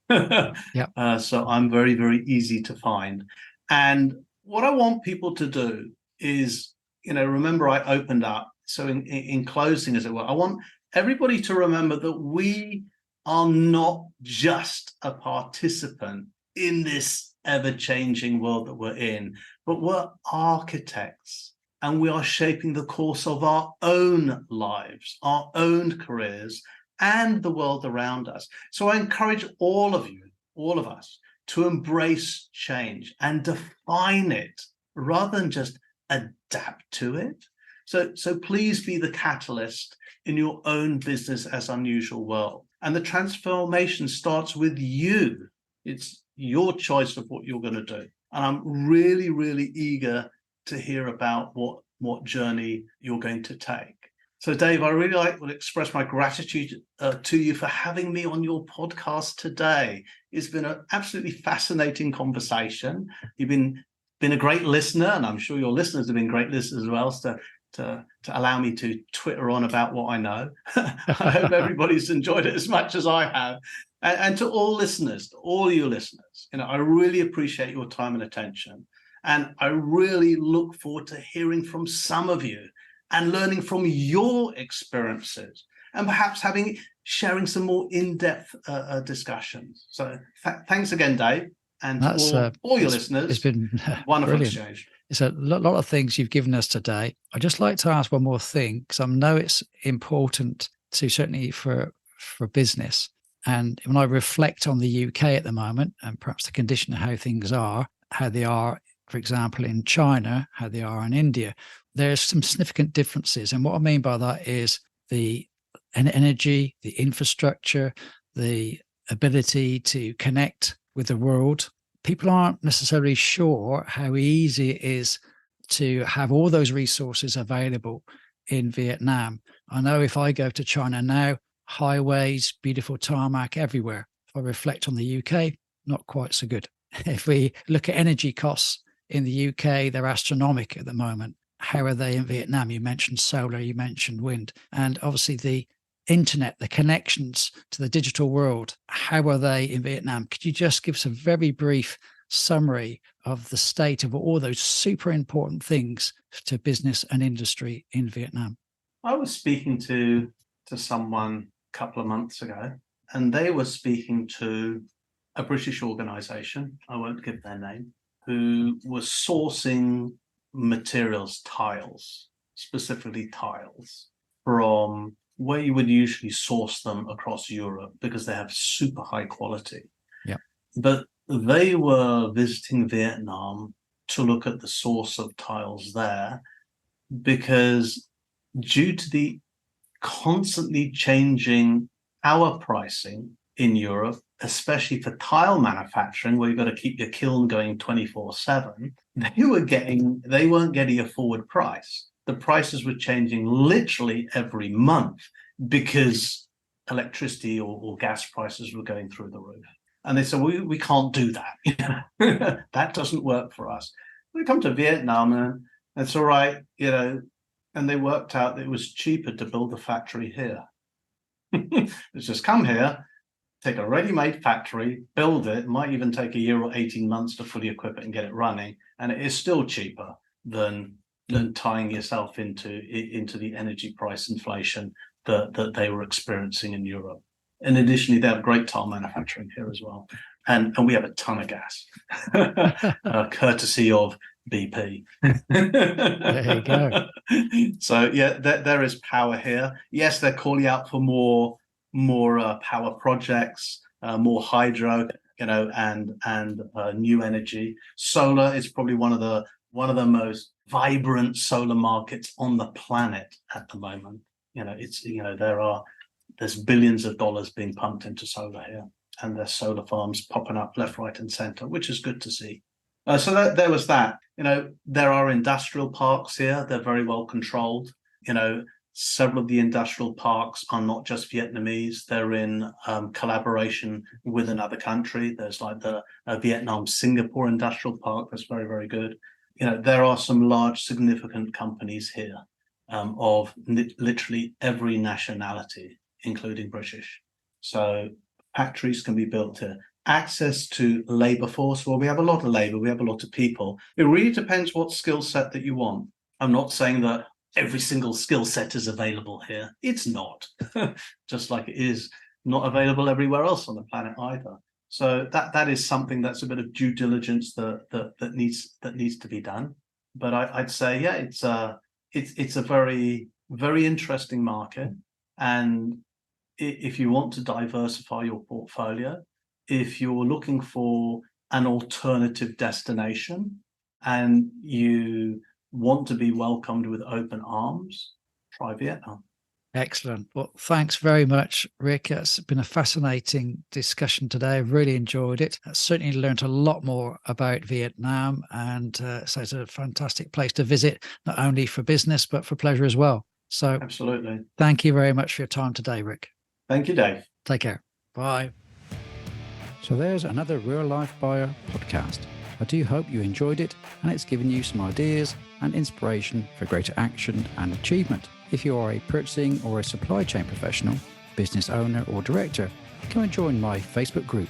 So I'm very, very easy to find. And what I want people to do is, remember I opened up. So in closing, as it were, I want everybody to remember that we are not just a participant in this ever-changing world that we're in, but we're architects, and we are shaping the course of our own lives, our own careers, and the world around us. So I encourage all of you, all of us, to embrace change and define it rather than just adapt to it. So please be the catalyst in your own business as unusual world. And the transformation starts with you. It's your choice of what you're going to do. And I'm really, really eager to hear about what journey you're going to take. So, Dave, I really like to express my gratitude to you for having me on your podcast today. It's been an absolutely fascinating conversation. You've been a great listener, and I'm sure your listeners have been great listeners as well, to allow me to Twitter on about what I know. I hope everybody's enjoyed it as much as I have. And to all listeners, to all you listeners, I really appreciate your time and attention. And I really look forward to hearing from some of you and learning from your experiences, and perhaps sharing some more in-depth discussions. So thanks again, Dave, and to all your listeners. It's been wonderful brilliant exchange. It's a lot of things you've given us today. I'd just like to ask one more thing, because I know it's important to, certainly for business. And when I reflect on the UK at the moment, and perhaps the condition of how things are, how they are, for example, in China, how they are in India, there's some significant differences. And what I mean by that is the energy, the infrastructure, the ability to connect with the world. People aren't necessarily sure how easy it is to have all those resources available in Vietnam. I know if I go to China now, highways, beautiful tarmac everywhere. If I reflect on the UK, not quite so good. If we look at energy costs in the UK, they're astronomical at the moment. How are they in Vietnam? You mentioned solar, you mentioned wind, and obviously the internet, the connections to the digital world. How are they in Vietnam? Could you just give us a very brief summary of the state of all those super important things to business and industry in Vietnam? I was speaking to someone a couple of months ago, and they were speaking to a British organization, I won't give their name, who was sourcing materials, tiles, specifically tiles, from where you would usually source them across Europe because they have super high quality. Yeah. But they were visiting Vietnam to look at the source of tiles there, because due to the constantly changing power pricing in Europe, especially for tile manufacturing, where you've got to keep your kiln going 24/7, they weren't getting a forward price. The prices were changing literally every month because electricity or gas prices were going through the roof. And they said, we can't do that. That doesn't work for us. We come to Vietnam and it's all right, and they worked out that it was cheaper to build a factory here. It's just come here, take a ready-made factory, build it, might even take a year or 18 months to fully equip it and get it running. And it is still cheaper than tying yourself into the energy price inflation that they were experiencing in Europe. And additionally, they have great tile manufacturing here as well. And we have a ton of gas, courtesy of BP. There you go. So yeah, there is power here. Yes, they're calling out for more power projects, more hydro, and new energy. Solar is probably one of the most vibrant solar markets on the planet at the moment. There's billions of dollars being pumped into solar here, and there's solar farms popping up left, right, and center, which is good to see. So there was that. There are industrial parks here. They're very well controlled. Several of the industrial parks are not just Vietnamese. They're in collaboration with another country. There's like the Vietnam-Singapore industrial park that's very, very good. there are some large, significant companies here of literally every nationality, including British. So factories can be built here. Access to labor force, well, we have a lot of labor, we have a lot of people. It really depends what skill set that you want. I'm not saying that every single skill set is available here. It's not, just like it is not available everywhere else on the planet either. So that is something that's a bit of due diligence that needs to be done. But I'd say, yeah, it's a very, very interesting market. And if you want to diversify your portfolio, if you're looking for an alternative destination and you want to be welcomed with open arms, try Vietnam. Excellent. Well, thanks very much, Rick. It's been a fascinating discussion today. I've really enjoyed it. I certainly learned a lot more about Vietnam, and so it's a fantastic place to visit, not only for business, but for pleasure as well. So absolutely. Thank you very much for your time today, Rick. Thank you, Dave. Take care. Bye. So there's another Real Life Buyer podcast. I do hope you enjoyed it and it's given you some ideas and inspiration for greater action and achievement. If you are a purchasing or a supply chain professional, business owner or director, come and join my Facebook group,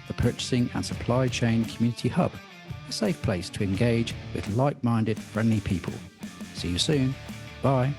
the Purchasing and Supply Chain Community Hub, a safe place to engage with like-minded, friendly people. See you soon. Bye.